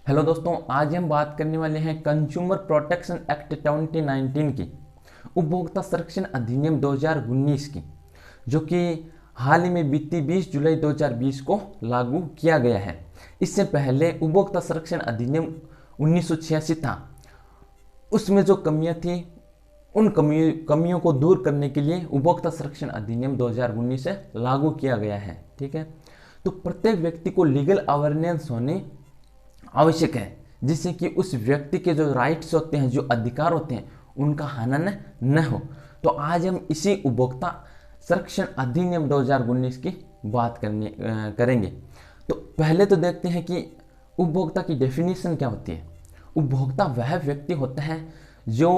Hello दोस्तों, आज हम बात करने वाले हैं कंज्यूमर प्रोटेक्शन एक्ट 2019 की, उपभोक्ता संरक्षण अधिनियम 2019 की, जो कि हाल ही में बीती 20 जुलाई 2020 को लागू किया गया है। इससे पहले उपभोक्ता संरक्षण अधिनियम 1986 था। उसमें जो कमियां थी, उन कमियों को दूर करने के लिए उपभोक्ता संरक्षण अधिनियम 2019 से लागू किया गया है। ठीक है, तो प्रत्येक व्यक्ति को लीगल अवेयरनेस होनी आवश्यक है, जिससे कि उस व्यक्ति के जो राइट्स होते हैं, जो अधिकार होते हैं, उनका हनन न हो। तो आज हम इसी उपभोक्ता संरक्षण अधिनियम 2019 की बात करेंगे। तो पहले तो देखते हैं कि उपभोक्ता की डेफिनेशन क्या होती है। उपभोक्ता वह व्यक्ति होता है जो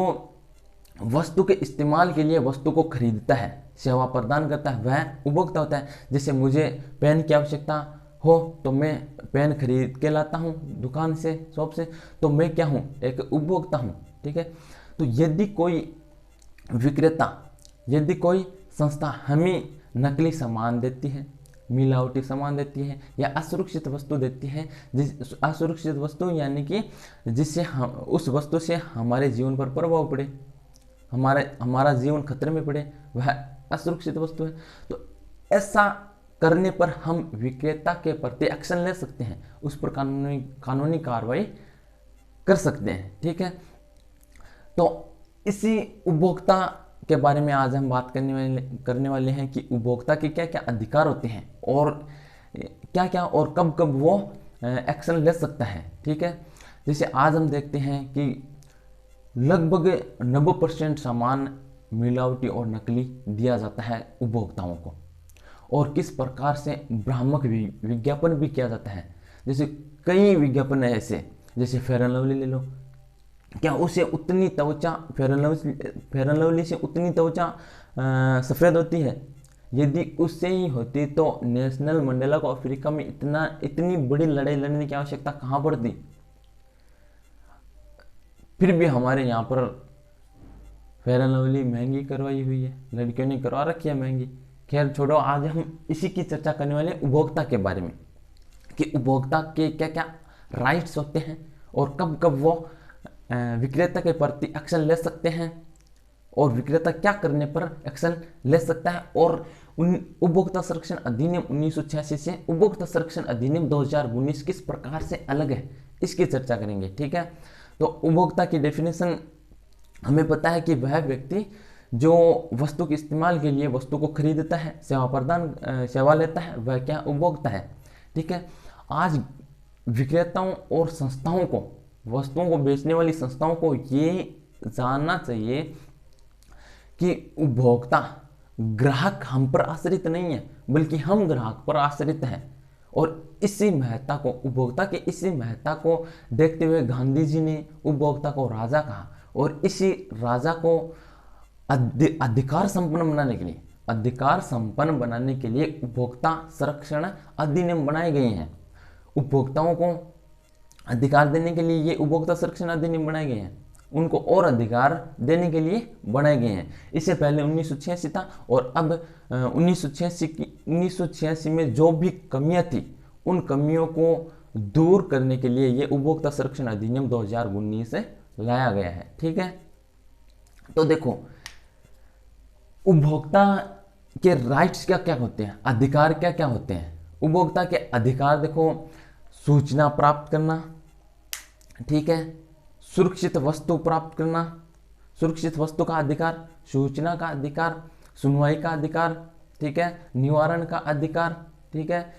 वस्तु के इस्तेमाल के लिए वस्तु को खरीदता है, सेवा प्रदान करता है, वह उपभोक्ता होता है। जैसे मुझे पेन की आवश्यकता हो तो मैं पेन खरीद के लाता हूँ दुकान से, शॉप से, तो मैं क्या हूँ, एक उपभोक्ता हूँ। ठीक है, तो यदि कोई विक्रेता, यदि कोई संस्था हमें नकली सामान देती है, मिलावटी सामान देती है या असुरक्षित वस्तु देती है, जिस असुरक्षित वस्तु यानी कि जिससे हम उस वस्तु से हमारे जीवन पर प्रभाव पड़े, हमारा जीवन खतरे में पड़े, वह असुरक्षित वस्तु है, तो ऐसा करने पर हम विक्रेता के प्रति एक्शन ले सकते हैं, उस पर कानूनी कार्रवाई कर सकते हैं। ठीक है, तो इसी उपभोक्ता के बारे में आज हम बात करने वाले हैं कि उपभोक्ता के क्या क्या अधिकार होते हैं और क्या क्या और कब कब वो एक्शन ले सकता है। ठीक है, जैसे आज हम देखते हैं कि लगभग 90% सामान मिलावटी और नकली दिया जाता है उपभोक्ताओं को, और किस प्रकार से भ्रामक विज्ञापन भी किया जाता है। जैसे कई विज्ञापन है ऐसे, जैसे फेयर एंड लवली ले लो, क्या उसे उतनी त्वचा फेयर एंड लवली से उतनी त्वचा सफ़ेद होती है? यदि उससे ही होती तो नेशनल मंडेला को अफ्रीका में इतनी बड़ी लड़ाई लड़ने की आवश्यकता कहाँ पड़ती? फिर भी हमारे यहाँ पर फेयर एंड लवली महंगी करवाई हुई है, लड़कियों ने करवा रखी है महंगी। खैर छोड़ो, आज हम इसी की चर्चा करने वाले हैं उपभोक्ता के बारे में, कि उपभोक्ता के क्या क्या राइट्स होते हैं और कब कब वो विक्रेता के प्रति एक्शन ले सकते हैं, और विक्रेता क्या करने पर एक्शन ले सकता है, और उपभोक्ता संरक्षण अधिनियम 1986 से उपभोक्ता संरक्षण अधिनियम 2019 किस प्रकार से अलग है, इसकी चर्चा करेंगे। ठीक है, तो उपभोक्ता की डेफिनेशन हमें पता है कि वह व्यक्ति जो वस्तु के इस्तेमाल के लिए वस्तु को खरीदता है, सेवा लेता है, वह क्या उपभोक्ता है। ठीक है, आज विक्रेताओं और संस्थाओं को, वस्तुओं को बेचने वाली संस्थाओं को ये जानना चाहिए कि उपभोक्ता, ग्राहक हम पर आश्रित नहीं है, बल्कि हम ग्राहक पर आश्रित हैं। और इसी महत्ता को, उपभोक्ता के इसी महत्ता को देखते हुए गांधी जी ने उपभोक्ता को राजा कहा, और इसी राजा को अधिकार संपन्न बनाने के लिए उपभोक्ता संरक्षण अधिनियम बनाए गए हैं। उपभोक्ताओं को अधिकार देने के लिए ये उपभोक्ता संरक्षण अधिनियम बनाए गए हैं, उनको और अधिकार देने के लिए बनाए गए हैं। इससे पहले 1986 था, और अब 1986 में जो भी कमियां थी, उन कमियों को दूर करने के लिए ये उपभोक्ता संरक्षण अधिनियम 2019 से लाया गया है। ठीक है, तो देखो उपभोक्ता के राइट्स क्या क्या होते हैं, अधिकार क्या क्या होते हैं। उपभोक्ता के अधिकार देखो, सूचना प्राप्त करना, ठीक है, सुरक्षित वस्तु प्राप्त करना, सुरक्षित वस्तु का अधिकार, सूचना का अधिकार, सुनवाई का अधिकार, ठीक है, निवारण का अधिकार। ठीक है,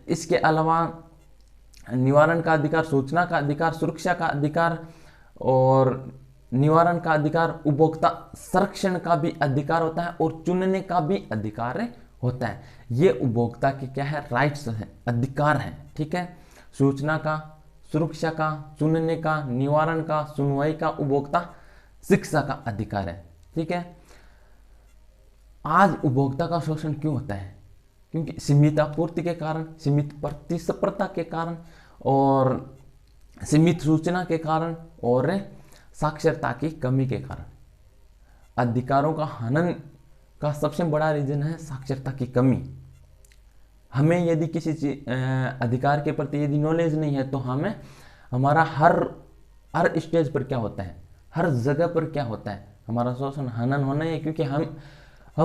इसके अलावा निवारण का अधिकार, सूचना का अधिकार, सुरक्षा का अधिकार और निवारण का अधिकार, उपभोक्ता संरक्षण का भी अधिकार होता है, और चुनने का भी अधिकार होता है। ये उपभोक्ता के क्या है, राइट्स हैं, अधिकार हैं। ठीक है, सूचना का, सुरक्षा का, चुनने का, निवारण का, सुनवाई का, उपभोक्ता शिक्षा का अधिकार है। ठीक है, आज उपभोक्ता का शोषण क्यों होता है? क्योंकि सीमित आपूर्ति के कारण, सीमित प्रतिस्पर्धा के कारण, और सीमित सूचना के कारण, और साक्षरता की कमी के कारण। अधिकारों का हनन का सबसे बड़ा रीजन है साक्षरता की कमी। हमें यदि किसी अधिकार के प्रति यदि नॉलेज नहीं है तो हमें हमारा हर स्टेज पर क्या होता है, हर जगह पर क्या होता है, हमारा शोषण हनन होना है, क्योंकि हम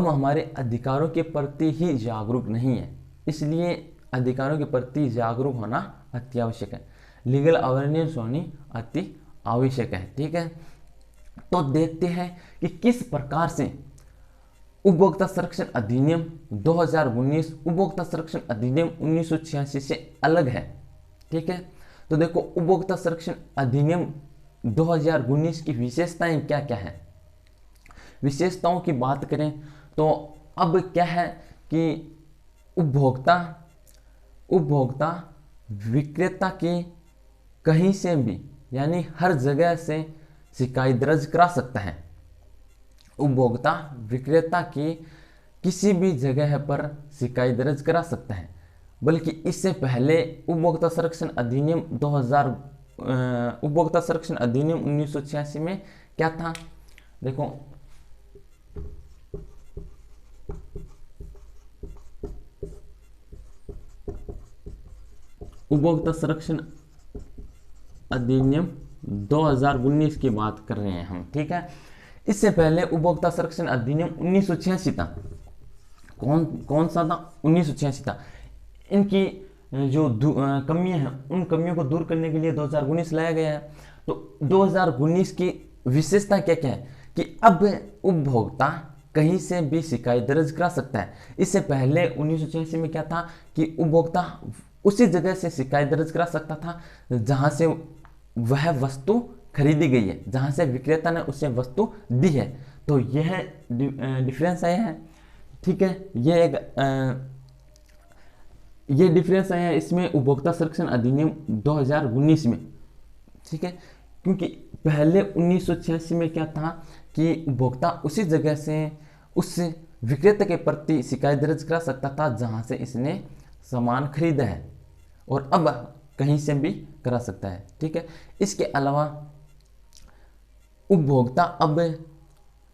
हमारे अधिकारों के प्रति ही जागरूक नहीं है। इसलिए अधिकारों के प्रति जागरूक होना अति आवश्यक है, लीगल अवेयरनेस होनी अति आवश्यक है। ठीक है, तो देखते हैं कि किस प्रकार से उपभोक्ता संरक्षण अधिनियम 2019 उपभोक्ता संरक्षण अधिनियम 1986 से अलग है। ठीक है, तो देखो उपभोक्ता संरक्षण अधिनियम 2019 की विशेषताएं क्या क्या है। विशेषताओं की बात करें तो अब क्या है कि उपभोक्ता विक्रेता की कहीं से भी यानी हर जगह से शिकायत दर्ज करा सकता है। उपभोक्ता विक्रेता की किसी भी जगह पर शिकायत दर्ज करा सकता है। बल्कि इससे पहले उपभोक्ता संरक्षण अधिनियम 1986 में क्या था, देखो उपभोक्ता संरक्षण अधिनियम 2019 की बात कर रहे हैं हम। ठीक है, इससे पहले उपभोक्ता संरक्षण अधिनियम 1986 था। कौन सा था? 1986 था। इनकी जो कमियां हैं उन कमियों को दूर करने के लिए 2019 लाया गया है। तो 2019 की विशेषता क्या क्या है कि अब उपभोक्ता कहीं से भी शिकायत दर्ज करा सकता है। इससे पहले 1986 में क्या था कि उपभोक्ता उसी जगह से शिकायत दर्ज करा सकता था जहां से वह वस्तु खरीदी गई है, जहां से विक्रेता ने उसे वस्तु दी है। तो यह डिफरेंस आया है। ठीक है, ये डिफरेंस आया है इसमें उपभोक्ता संरक्षण अधिनियम 2019 में। ठीक है, क्योंकि पहले 1986 में क्या था कि उपभोक्ता उसी जगह से उस विक्रेता के प्रति शिकायत दर्ज करा सकता था जहां से इसने सामान खरीदा है, और अब कहीं से भी करा सकता है। ठीक है, इसके अलावा उपभोक्ता अब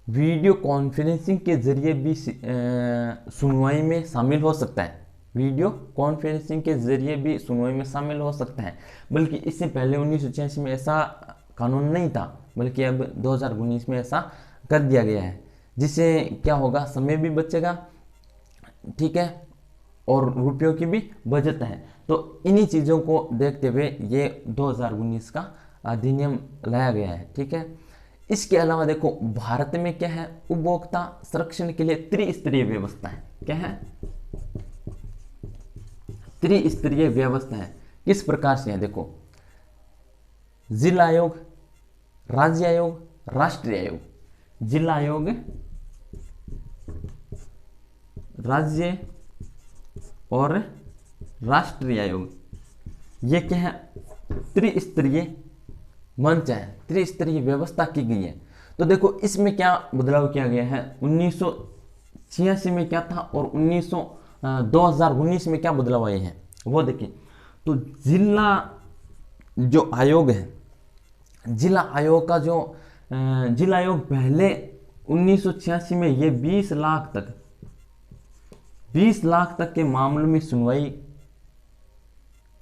वीडियो कॉन्फ्रेंसिंग के जरिए भी सुनवाई में शामिल हो सकता है। वीडियो कॉन्फ्रेंसिंग के जरिए भी सुनवाई में शामिल हो सकता है। बल्कि इससे पहले 1986 में ऐसा कानून नहीं था, बल्कि अब 2019 में ऐसा कर दिया गया है, जिससे क्या होगा, समय भी बचेगा। ठीक है, और रुपयों की भी बचत है। तो इन्हीं चीज़ों को देखते हुए ये 2019 का अधिनियम लाया गया है। ठीक है, इसके अलावा देखो भारत में क्या है, उपभोक्ता संरक्षण के लिए त्रिस्तरीय व्यवस्था है। क्या है? त्रिस्तरीय व्यवस्था है। किस प्रकार से है? देखो, जिला आयोग, राज्य आयोग, राष्ट्रीय आयोग। जिला आयोग, राज्य और राष्ट्रीय आयोग, ये क्या है? त्रिस्तरीय मंच है, त्रिस्तरीय व्यवस्था की गई है। तो देखो इसमें क्या बदलाव किया गया है, 1986 में क्या था और 2019 में क्या बदलाव आए हैं वो देखिए। तो जिला जो आयोग है, जिला आयोग का जो जिला आयोग पहले 1986 में ये 20 लाख तक के मामलों में सुनवाई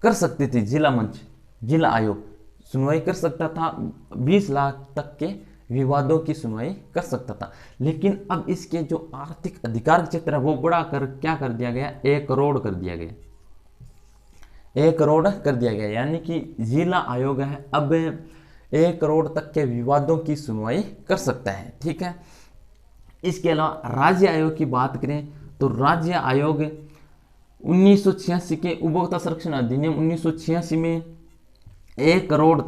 कर सकती थी। जिला मंच, जिला आयोग सुनवाई कर सकता था, 20 लाख तक के विवादों की सुनवाई कर सकता था। लेकिन अब इसके जो आर्थिक अधिकार क्षेत्र है वो बढ़ा कर क्या कर दिया गया, 1 करोड़ कर दिया गया। 1 करोड़ कर दिया गया, यानी कि जिला आयोग है अब 1 करोड़ तक के विवादों की सुनवाई कर सकता है। ठीक है, इसके अलावा राज्य आयोग की बात करें तो राज्य आयोग 1986 के उपभोक्ता संरक्षण अधिनियम 1986 में 1 करोड़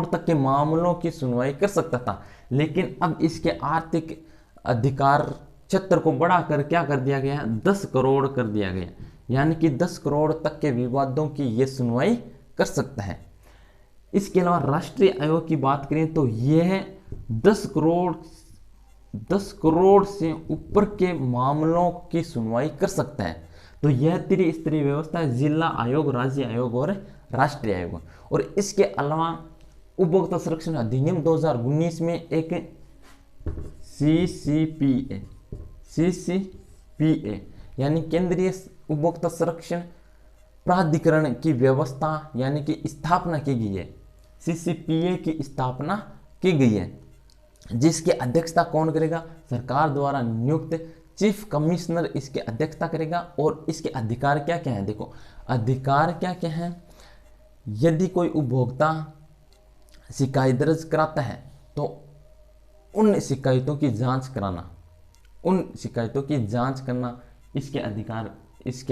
तक के मामलों की सुनवाई कर सकता था। लेकिन अब इसके आर्थिक अधिकार क्षेत्र को बढ़ाकर क्या कर दिया गया, 10 करोड़ कर दिया गया, यानी कि 10 करोड़ तक के विवादों की ये सुनवाई कर सकता है। इसके अलावा राष्ट्रीय आयोग की बात करें तो यह 10 करोड़ से ऊपर के मामलों की सुनवाई कर सकता है। तो यह त्रिस्तरीय व्यवस्था है, जिला आयोग, राज्य आयोग और राष्ट्रीय आयोग। और इसके अलावा उपभोक्ता संरक्षण अधिनियम 2019 में एक CCPA यानी केंद्रीय उपभोक्ता संरक्षण प्राधिकरण की व्यवस्था यानी कि स्थापना की गई है, सीसीपीए की स्थापना की गई है, जिसकी अध्यक्षता कौन करेगा? सरकार द्वारा नियुक्त चीफ कमिश्नर इसकी अध्यक्षता करेगा। और इसके अधिकार क्या क्या हैं? देखो अधिकार क्या क्या हैं। यदि कोई उपभोक्ता शिकायत दर्ज कराता है तो उन शिकायतों की जांच करना इसके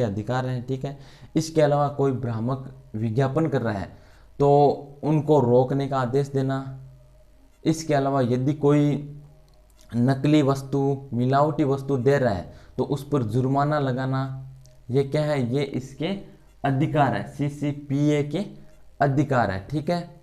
अधिकार हैं, ठीक है। इसके अलावा कोई भ्रामक विज्ञापन कर रहा है तो उनको रोकने का आदेश देना। इसके अलावा यदि कोई नकली वस्तु, मिलावटी वस्तु दे रहा है तो उस पर जुर्माना लगाना, ये क्या है? ये इसके अधिकार है, सीसीपीए के अधिकार है, ठीक है।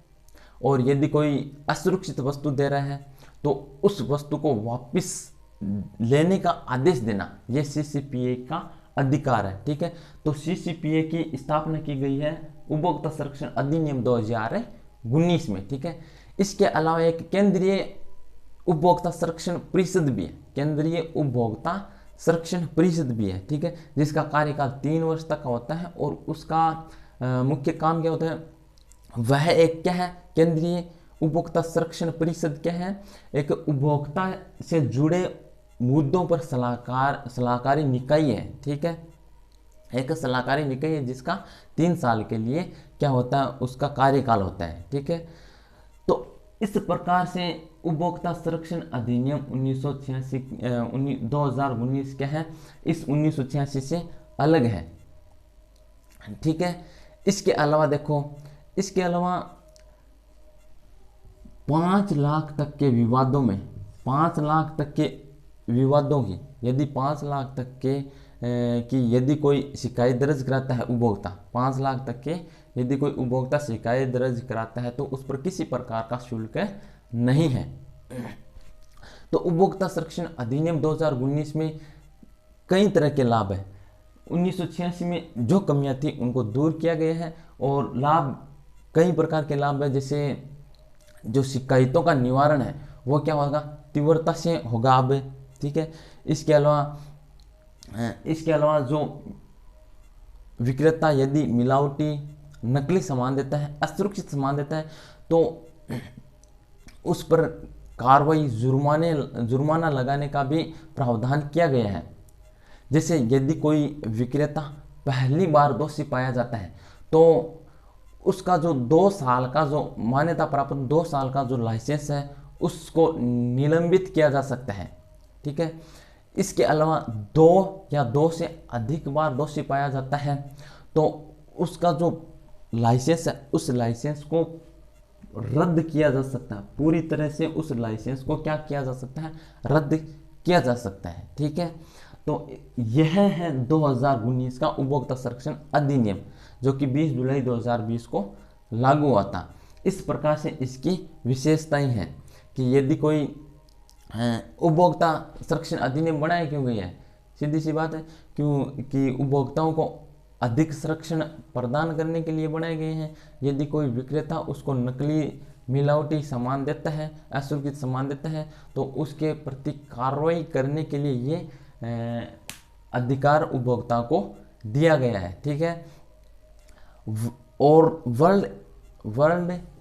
और यदि कोई असुरक्षित वस्तु दे रहा है तो उस वस्तु को वापस लेने का आदेश देना, ये सीसीपीए का अधिकार है, ठीक है। तो सीसीपीए की स्थापना की गई है उपभोक्ता संरक्षण अधिनियम 2019 में, ठीक है। इसके अलावा एक केंद्रीय उपभोक्ता संरक्षण परिषद भी है, केंद्रीय उपभोक्ता संरक्षण परिषद भी है, ठीक है, जिसका कार्यकाल 3 वर्ष तक का होता है। और उसका मुख्य काम क्या होता है? वह एक क्या है? केंद्रीय उपभोक्ता संरक्षण परिषद क्या है? एक उपभोक्ता से जुड़े मुद्दों पर सलाहकारी निकाय है, ठीक है। एक सलाहकारी निकाय है जिसका 3 साल के लिए क्या होता है? उसका कार्यकाल होता है, ठीक है। तो इस प्रकार से उपभोक्ता संरक्षण अधिनियम 2019 क्या है? इस 1986 से अलग है, ठीक है। इसके अलावा देखो, इसके अलावा 5 लाख तक के विवादों में, 5 लाख तक के विवादों की, यदि 5 लाख तक के कि यदि कोई शिकायत दर्ज कराता है उपभोक्ता, 5 लाख तक के यदि कोई उपभोक्ता शिकायत दर्ज कराता है तो उस पर किसी प्रकार का शुल्क नहीं है। तो उपभोक्ता संरक्षण अधिनियम 2019 में कई तरह के लाभ है। 1986 में जो कमियां थी उनको दूर किया गया है और लाभ, कई प्रकार के लाभ है। जैसे जो शिकायतों का निवारण है वो क्या होगा? तीव्रता से होगा अब, ठीक है। इसके अलावा जो विक्रेता यदि मिलावटी, नकली सामान देता है, असुरक्षित सामान देता है तो उस पर कार्रवाई, जुर्माना लगाने का भी प्रावधान किया गया है। जैसे यदि कोई विक्रेता पहली बार दोषी पाया जाता है तो उसका जो 2 साल का जो मान्यता प्राप्त 2 साल का जो लाइसेंस है उसको निलंबित किया जा सकता है, ठीक है। इसके अलावा 2 या 2 से अधिक बार दोषी पाया जाता है तो उसका जो लाइसेंस है उस लाइसेंस को रद्द किया जा सकता है, पूरी तरह से उस लाइसेंस को क्या किया जा सकता है? रद्द किया जा सकता है, ठीक है। तो यह है 2019 का उपभोक्ता संरक्षण अधिनियम जो कि 20 जुलाई 2020 को लागू हुआ था। इस प्रकार से इसकी विशेषताएं हैं कि यदि कोई उपभोक्ता संरक्षण अधिनियम बनाया क्यों गया है? सीधी सी बात है, क्योंकि उपभोक्ताओं को अधिक संरक्षण प्रदान करने के लिए बनाए गए हैं। यदि कोई विक्रेता उसको नकली, मिलावटी सामान देता है, असुरक्षित सामान देता है तो उसके प्रति कार्रवाई करने के लिए ये अधिकार उपभोक्ता को दिया गया है, ठीक है। और वर्ल्ड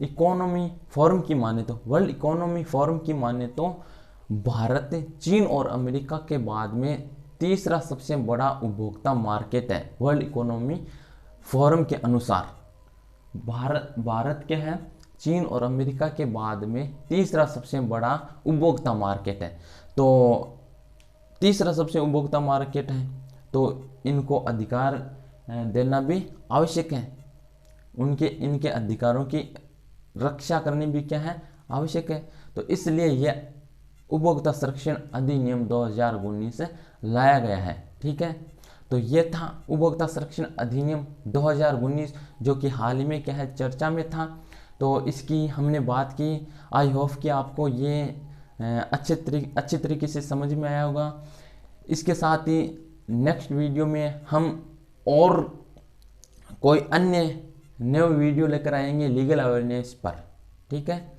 इकोनॉमी फोरम की माने तो भारत, चीन और अमेरिका के बाद में तीसरा सबसे बड़ा उपभोक्ता मार्केट है। वर्ल्ड इकोनॉमी फोरम के अनुसार भारत क्या है? चीन और अमेरिका के बाद में तीसरा सबसे बड़ा उपभोक्ता मार्केट है। तो तीसरा सबसे उपभोक्ता मार्केट है तो इनको अधिकार देना भी आवश्यक है। इनके अधिकारों की रक्षा करनी भी क्या है? आवश्यक है। तो इसलिए यह उपभोक्ता संरक्षण अधिनियम 2019 लाया गया है, ठीक है। तो ये था उपभोक्ता संरक्षण अधिनियम 2019 जो कि हाल ही में क्या है? चर्चा में था। तो इसकी हमने बात की। आई होप कि आपको ये अच्छे तरीके से समझ में आया होगा। इसके साथ ही नेक्स्ट वीडियो में हम और कोई अन्य नए वीडियो लेकर आएंगे लीगल अवेयरनेस पर, ठीक है।